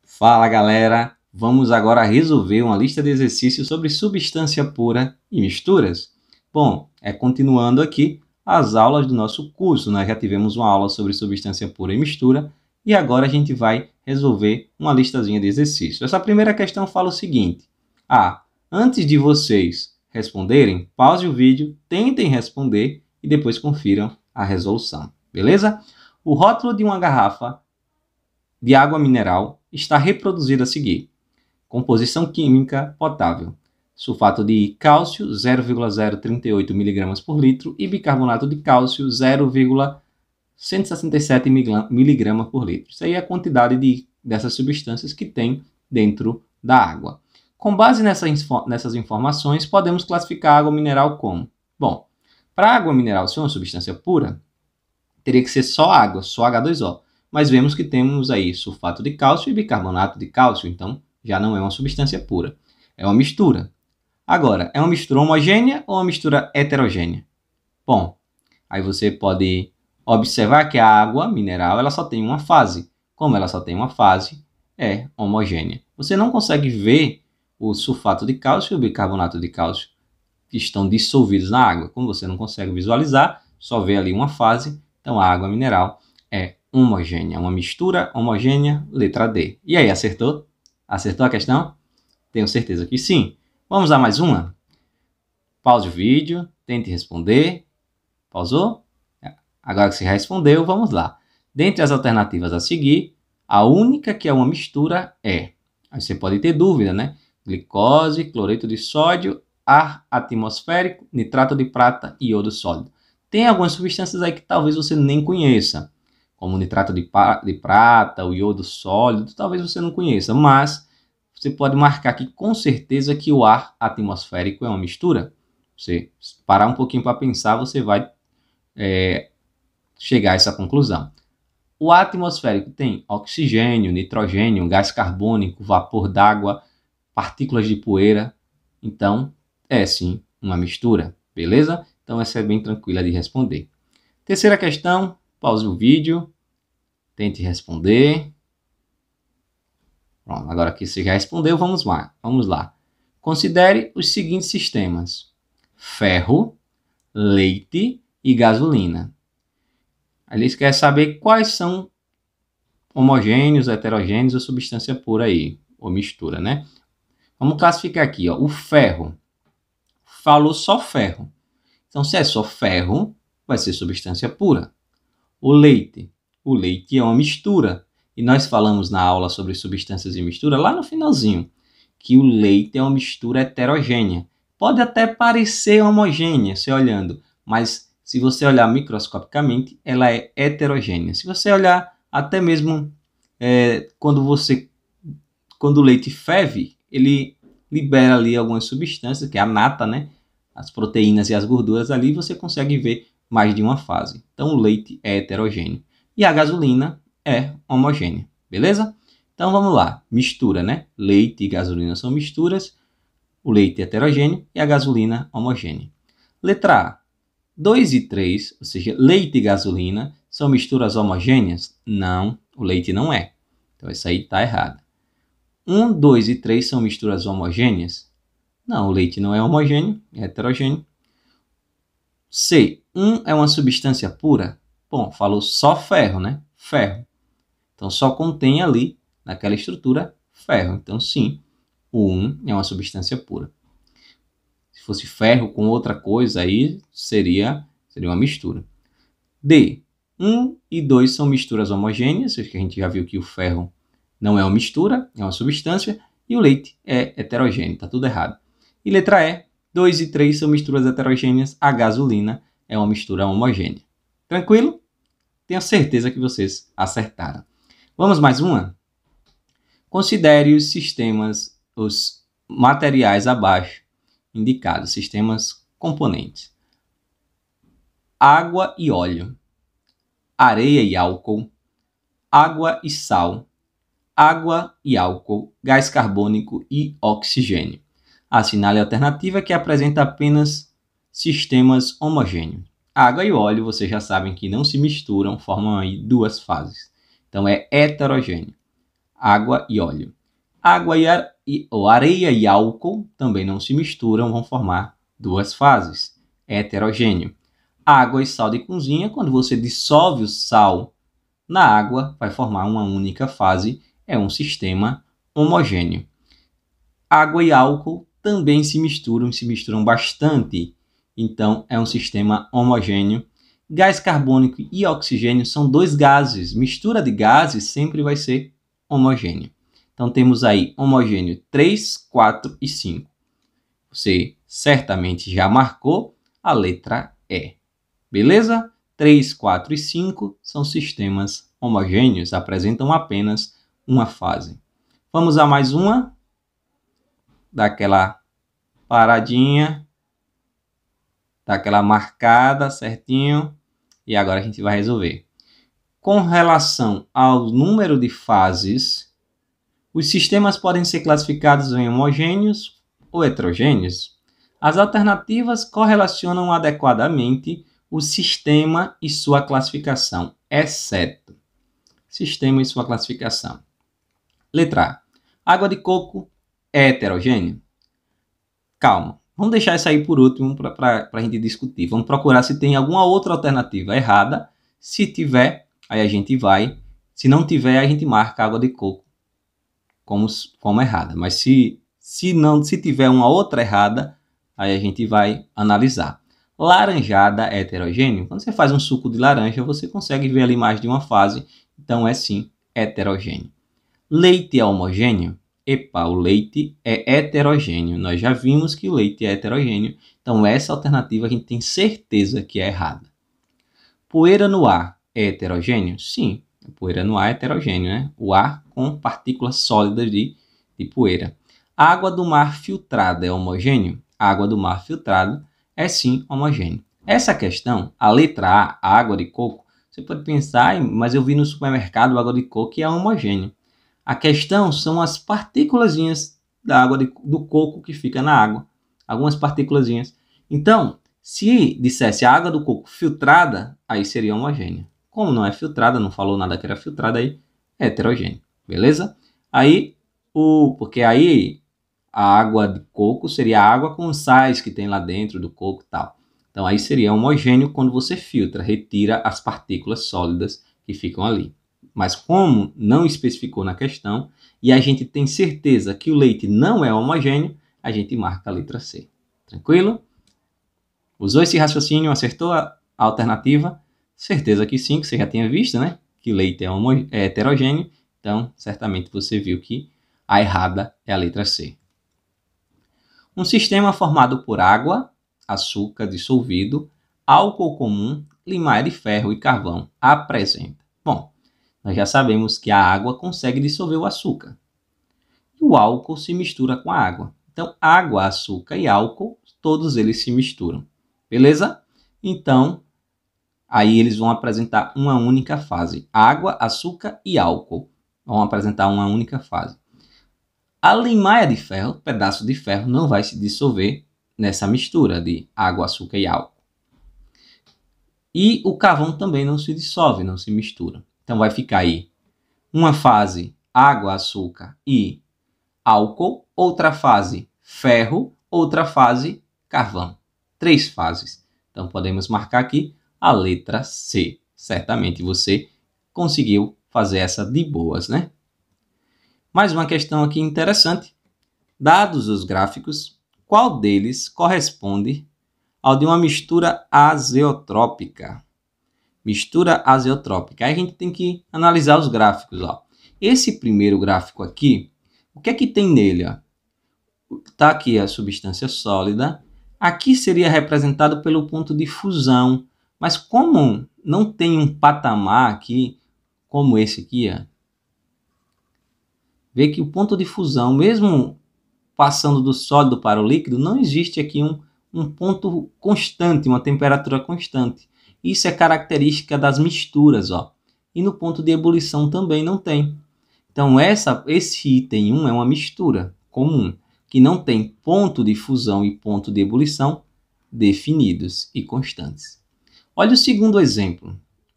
Fala galera, vamos agora resolver uma lista de exercícios sobre substância pura e misturas. Bom, continuando aqui as aulas do nosso curso, nós já tivemos uma aula sobre substância pura e mistura e agora a gente vai resolver uma listazinha de exercícios. Essa primeira questão fala o seguinte: antes de vocês responderem, pause o vídeo, tentem responder e depois confiram a resolução, beleza? O rótulo de uma garrafa de água mineral está reproduzido a seguir: composição química potável, sulfato de cálcio 0,038 mg por litro e bicarbonato de cálcio 0,167 mg por litro. Isso aí é a quantidade dessas substâncias que tem dentro da água. Com base nessas informações, podemos classificar a água mineral como? Bom, para a água mineral ser uma substância pura, teria que ser só água, só H2O. Mas vemos que temos aí sulfato de cálcio e bicarbonato de cálcio, então já não é uma substância pura, é uma mistura. Agora, é uma mistura homogênea ou uma mistura heterogênea? Bom, aí você pode observar que a água mineral ela só tem uma fase. Como ela só tem uma fase, é homogênea. Você não consegue ver o sulfato de cálcio e o bicarbonato de cálcio que estão dissolvidos na água. Como você não consegue visualizar, só vê ali uma fase, então a água mineral é homogênea, uma mistura homogênea, letra D. E aí, acertou? Acertou a questão? Tenho certeza que sim. Vamos a mais uma? Pause o vídeo, tente responder. Pausou? Agora que você respondeu, vamos lá. Dentre as alternativas a seguir, a única que é uma mistura é... Aí você pode ter dúvida, né? Glicose, cloreto de sódio, ar atmosférico, nitrato de prata e iodo sólido. Tem algumas substâncias aí que talvez você nem conheça, como o nitrato de prata, o iodo sólido, talvez você não conheça, mas você pode marcar aqui com certeza que o ar atmosférico é uma mistura. Você parar um pouquinho para pensar, você vai chegar a essa conclusão. O ar atmosférico tem oxigênio, nitrogênio, gás carbônico, vapor d'água, partículas de poeira, então é sim uma mistura, beleza? Então essa é bem tranquila de responder. Terceira questão. Pause o vídeo, tente responder. Pronto, agora que você já respondeu, vamos lá. Considere os seguintes sistemas: ferro, leite e gasolina. Eles querem saber quais são homogêneos, heterogêneos ou substância pura aí, ou mistura, né? Vamos classificar aqui, ó, o ferro. Falou só ferro. Então, se é só ferro, vai ser substância pura. O leite é uma mistura. E nós falamos na aula sobre substâncias e mistura, lá no finalzinho, que o leite é uma mistura heterogênea. Pode até parecer homogênea, se olhando, mas se você olhar microscopicamente, ela é heterogênea. Se você olhar até mesmo quando o leite ferve, ele libera ali algumas substâncias, que é a nata, né? As proteínas e as gorduras ali, você consegue ver mais de uma fase. Então, o leite é heterogêneo. E a gasolina é homogênea, beleza? Então, vamos lá. Mistura, né? Leite e gasolina são misturas. O leite é heterogêneo e a gasolina homogênea. Letra A. 2 e 3, ou seja, leite e gasolina, são misturas homogêneas? Não, o leite não é. Então, isso aí está errado. 1, 2 e 3 são misturas homogêneas? Não, o leite não é homogêneo, é heterogêneo. C. 1 é uma substância pura? Bom, falou só ferro, né? Ferro. Então, só contém ali, naquela estrutura, ferro. Então, sim, o 1 é uma substância pura. Se fosse ferro com outra coisa, aí seria uma mistura. D. 1 e 2 são misturas homogêneas, que a gente já viu que o ferro não é uma mistura, é uma substância, e o leite é heterogêneo, está tudo errado. E letra E. 2 e 3 são misturas heterogêneas, a gasolina é uma mistura homogênea. Tranquilo? Tenho certeza que vocês acertaram. Vamos mais uma? Considere os materiais abaixo indicados, sistemas componentes. Água e óleo, areia e álcool, água e sal, água e álcool, gás carbônico e oxigênio. Assinale a alternativa que apresenta apenas sistemas homogêneos. Água e óleo, vocês já sabem que não se misturam, formam aí duas fases. Então, é heterogêneo. água e óleo. Água ou areia e álcool também não se misturam, vão formar duas fases, heterogêneo. Água e sal de cozinha, quando você dissolve o sal na água, vai formar uma única fase, é um sistema homogêneo. Água e álcool também se misturam bastante, então é um sistema homogêneo. Gás carbônico e oxigênio são dois gases, mistura de gases sempre vai ser homogêneo. Então temos aí homogêneo 3, 4 e 5. Você certamente já marcou a letra E. Beleza? 3, 4 e 5 são sistemas homogêneos, apresentam apenas uma fase. Vamos a mais uma. Daquela paradinha, daquela marcada certinho. E agora a gente vai resolver. Com relação ao número de fases, os sistemas podem ser classificados em homogêneos ou heterogêneos. As alternativas correlacionam adequadamente o sistema e sua classificação, exceto sistema e sua classificação. Letra A. Água de coco é heterogêneo? Calma, vamos deixar isso aí por último para a gente discutir. Vamos procurar se tem alguma outra alternativa errada. Se tiver, aí a gente vai. Se não tiver, a gente marca água de coco como errada. Mas se tiver uma outra errada, aí a gente vai analisar. Laranjada é heterogêneo? Quando você faz um suco de laranja, você consegue ver ali mais de uma fase. Então é sim heterogêneo. Leite é homogêneo? Epa, o leite é heterogêneo. Nós já vimos que o leite é heterogêneo. Então essa alternativa a gente tem certeza que é errada. Poeira no ar é heterogêneo? Sim, poeira no ar é heterogêneo, né? O ar com partículas sólidas de poeira. A água do mar filtrada é homogêneo? A água do mar filtrado é sim homogêneo. Essa questão, a letra A água de coco, você pode pensar, mas eu vi no supermercado água de coco que é homogêneo. A questão são as partículazinhas da água do coco que fica na água. Algumas partículazinhas. Então, se dissesse a água do coco filtrada, aí seria homogênea. Como não é filtrada, não falou nada que era filtrada, aí é heterogêneo. Beleza? Porque aí a água de coco seria a água com sais que tem lá dentro do coco e tal. Então aí seria homogêneo quando você filtra, retira as partículas sólidas que ficam ali. Mas como não especificou na questão e a gente tem certeza que o leite não é homogêneo, a gente marca a letra C. Tranquilo? Usou esse raciocínio, acertou a alternativa? Certeza que sim, que você já tinha visto, né? Que leite é heterogêneo. Então, certamente você viu que a errada é a letra C. Um sistema formado por água, açúcar dissolvido, álcool comum, limaia de ferro e carvão apresenta. Bom, nós já sabemos que a água consegue dissolver o açúcar. E o álcool se mistura com a água. Então, água, açúcar e álcool, todos eles se misturam. Beleza? Então, aí eles vão apresentar uma única fase. Água, açúcar e álcool vão apresentar uma única fase. A limaia de ferro, pedaço de ferro, não vai se dissolver nessa mistura de água, açúcar e álcool. E o carvão também não se dissolve, não se mistura. Então vai ficar aí uma fase água, açúcar e álcool, outra fase ferro, outra fase carvão. 3 fases. Então podemos marcar aqui a letra C. Certamente você conseguiu fazer essa de boas, né? Mais uma questão aqui interessante. Dados os gráficos, qual deles corresponde ao de uma mistura azeotrópica? Mistura azeotrópica. Aí a gente tem que analisar os gráficos. Ó. Esse primeiro gráfico aqui, o que é que tem nele? Está aqui a substância sólida. Aqui seria representado pelo ponto de fusão. Mas como não tem um patamar aqui, como esse aqui, vê que o ponto de fusão, mesmo passando do sólido para o líquido, não existe aqui um ponto constante, uma temperatura constante. Isso é característica das misturas, ó. E no ponto de ebulição também não tem. Então esse item 1 é uma mistura comum, que não tem ponto de fusão e ponto de ebulição definidos e constantes. Olha o segundo exemplo.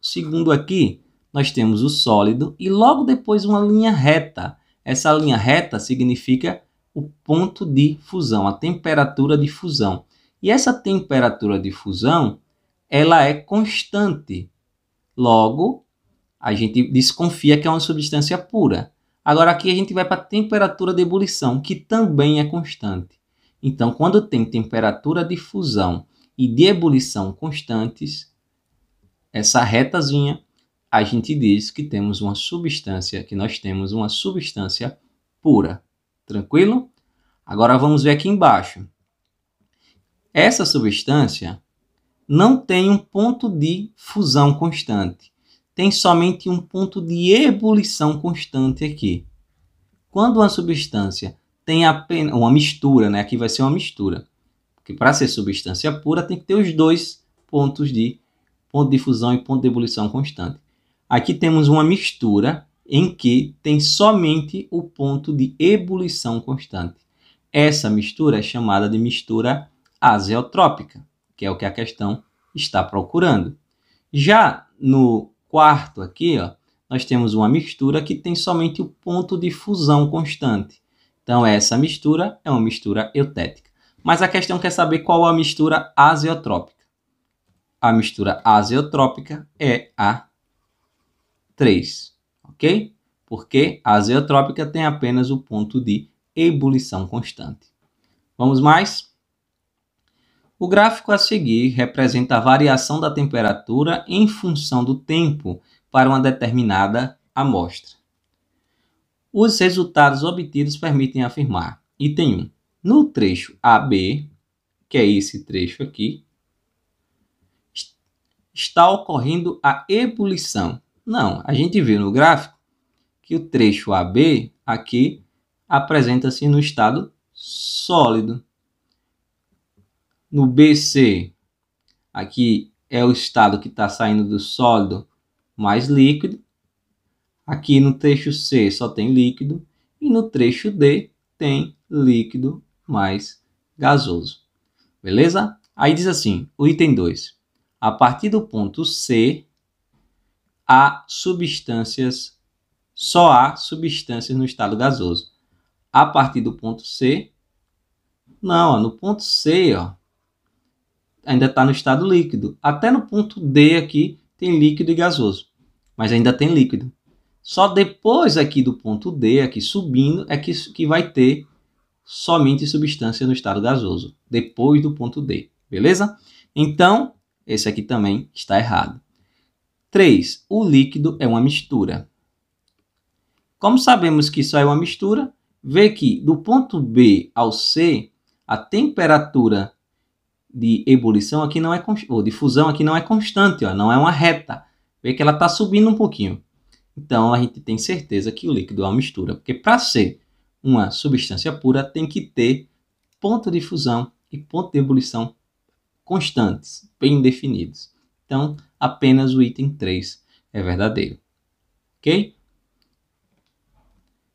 O segundo aqui nós temos o sólido e logo depois uma linha reta. Essa linha reta significa o ponto de fusão, a temperatura de fusão. E essa temperatura de fusão, ela é constante. Logo, a gente desconfia que é uma substância pura. Agora aqui a gente vai para a temperatura de ebulição, que também é constante. Então, quando tem temperatura de fusão e de ebulição constantes, essa retazinha, a gente diz que temos uma substância, que nós temos uma substância pura. Tranquilo? Agora vamos ver aqui embaixo. Essa substância não tem um ponto de fusão constante. Tem somente um ponto de ebulição constante aqui. Quando uma substância tem apenas uma mistura, né? Aqui vai ser uma mistura. Porque para ser substância pura tem que ter os dois ponto de fusão e ponto de ebulição constante. Aqui temos uma mistura em que tem somente o ponto de ebulição constante. Essa mistura é chamada de mistura azeotrópica, que é o que a questão está procurando. Já no quarto aqui, ó, nós temos uma mistura que tem somente o ponto de fusão constante. Então, essa mistura é uma mistura eutética. Mas a questão quer saber qual é a mistura azeotrópica. A mistura azeotrópica é a 3, ok? Porque a azeotrópica tem apenas o ponto de ebulição constante. Vamos mais? O gráfico a seguir representa a variação da temperatura em função do tempo para uma determinada amostra. Os resultados obtidos permitem afirmar: item 1. No trecho AB, que é esse trecho aqui, está ocorrendo a ebulição. Não, a gente viu no gráfico que o trecho AB aqui apresenta-se no estado sólido. No BC, aqui é o estado que está saindo do sólido mais líquido. Aqui no trecho C só tem líquido. E no trecho D tem líquido mais gasoso. Beleza? Aí diz assim, o item 2. A partir do ponto C, só há substâncias no estado gasoso. A partir do ponto C, não, ó, no ponto C, ó, ainda está no estado líquido. Até no ponto D aqui tem líquido e gasoso, mas ainda tem líquido. Só depois aqui do ponto D, aqui subindo, é que vai ter somente substância no estado gasoso, depois do ponto D, beleza? Então, esse aqui também está errado. 3. O líquido é uma mistura. Como sabemos que isso é uma mistura, vê que do ponto B ao C, a temperatura de ebulição aqui não é ou de fusão aqui não é constante, ó, não é uma reta. Vê que ela está subindo um pouquinho. Então a gente tem certeza que o líquido é uma mistura, porque para ser uma substância pura tem que ter ponto de fusão e ponto de ebulição constantes, bem definidos. Então apenas o item 3 é verdadeiro. Ok?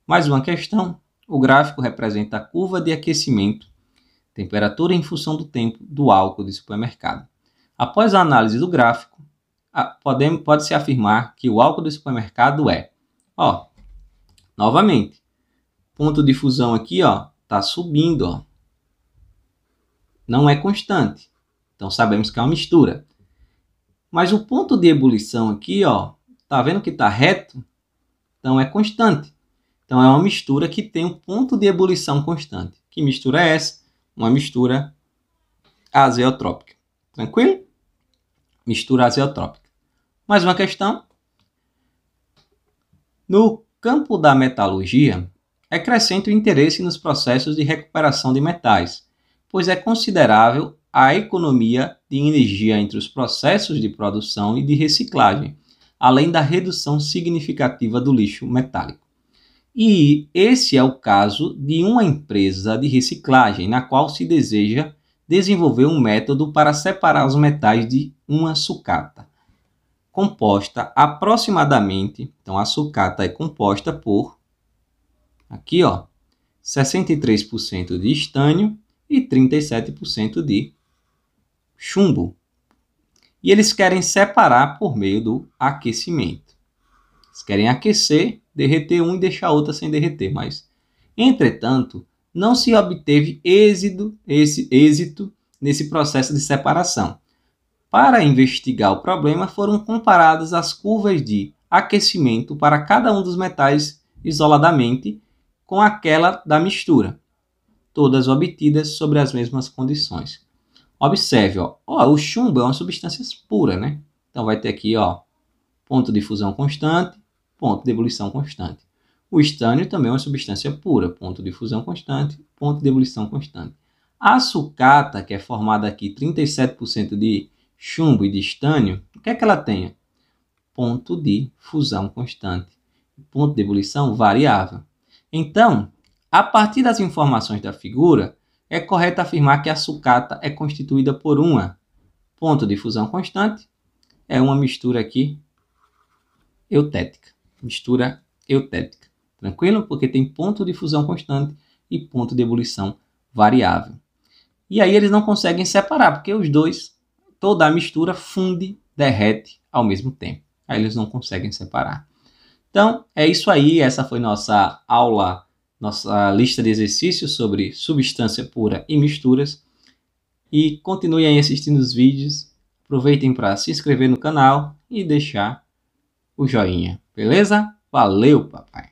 Mais uma questão. O gráfico representa a curva de aquecimento, temperatura em função do tempo do álcool de supermercado. Após a análise do gráfico, pode-se afirmar que o álcool de supermercado é, ó, novamente, ponto de fusão aqui, ó, tá subindo, ó. Não é constante. Então sabemos que é uma mistura. Mas o ponto de ebulição aqui, ó, tá vendo que tá reto? Então é constante. Então é uma mistura que tem um ponto de ebulição constante. Que mistura é essa? Uma mistura azeotrópica. Tranquilo? Mistura azeotrópica. Mais uma questão. No campo da metalurgia, é crescente o interesse nos processos de recuperação de metais, pois é considerável a economia de energia entre os processos de produção e de reciclagem, além da redução significativa do lixo metálico. E esse é o caso de uma empresa de reciclagem, na qual se deseja desenvolver um método para separar os metais de uma sucata, composta aproximadamente, então a sucata é composta por, aqui ó, 63% de estânio e 37% de chumbo. E eles querem separar por meio do aquecimento. Eles querem aquecer, derreter um e deixar a outra sem derreter. Mas, entretanto, não se obteve êxito nesse processo de separação. Para investigar o problema, foram comparadas as curvas de aquecimento para cada um dos metais isoladamente com aquela da mistura, todas obtidas sobre as mesmas condições. Observe, o chumbo é uma substância pura, né? Então vai ter aqui, ponto de fusão constante, ponto de ebulição constante. O estânio também é uma substância pura, ponto de fusão constante, ponto de ebulição constante. A sucata, que é formada aqui 37% de chumbo e de estânio, o que é que ela tem? Ponto de fusão constante, ponto de ebulição variável. Então, a partir das informações da figura, é correto afirmar que a sucata é constituída por ponto de fusão constante, é uma mistura aqui eutética. Mistura eutética. Tranquilo? Porque tem ponto de fusão constante e ponto de ebulição variável. E aí eles não conseguem separar, porque os dois, toda a mistura funde, derrete ao mesmo tempo. Aí eles não conseguem separar. Então, é isso aí. Essa foi nossa aula, nossa lista de exercícios sobre substância pura e misturas. E continuem aí assistindo os vídeos. Aproveitem para se inscrever no canal e deixar o joinha. Beleza? Valeu, papai!